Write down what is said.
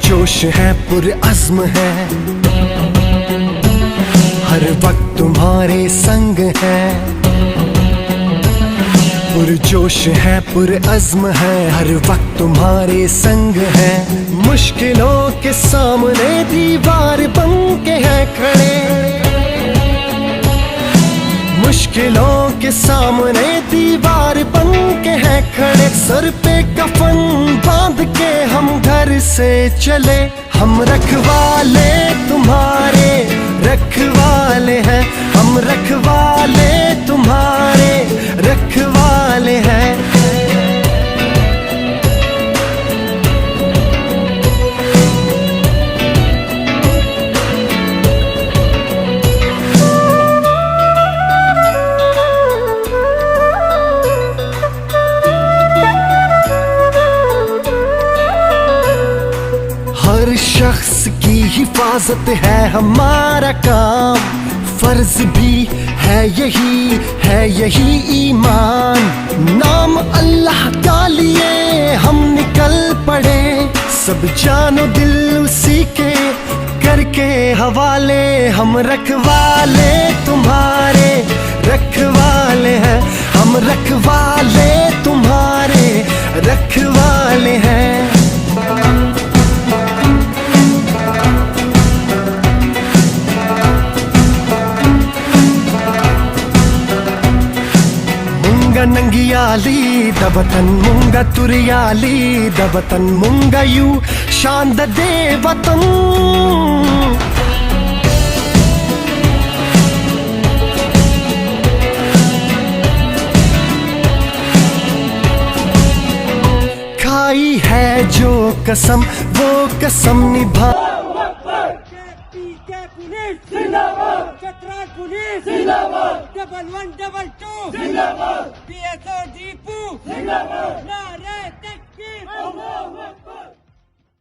जोश है पुरअज़्म है, हर वक्त तुम्हारे संग है। पुरजोश है पुरअज़्म है, हर वक्त तुम्हारे संग है। मुश्किलों के सामने दीवार बन के है खड़े, मुश्किलों के सामने दीवार बन के है खड़े। सर पे कफन बांध के हम घर से चले, हम रखवाले तुम्हारे रखवाले हैं, हम रखवाले तुम्हारे रखवाले हैं। हर शख्स की हिफाजत है हमारा काम, फर्ज भी है यही ईमान। नाम अल्लाह का लिए हम निकल पड़े, सब जानो दिल उसी के करके हवाले। हम रखवाले तुम्हारे रखवाले हैं, हम रखवाले तुम्हारे रखवाले हैं। नंगियाली दबतन मुंगा तुरियाली दबतन मुंगा यू शांद दे वतन। खाई है जो कसम वो कसम निभा। चतरा पुलिस जिंदाबाद, 1122 जिंदाबाद, PSO दीपू जिंदाबाद, नारे तकबीर।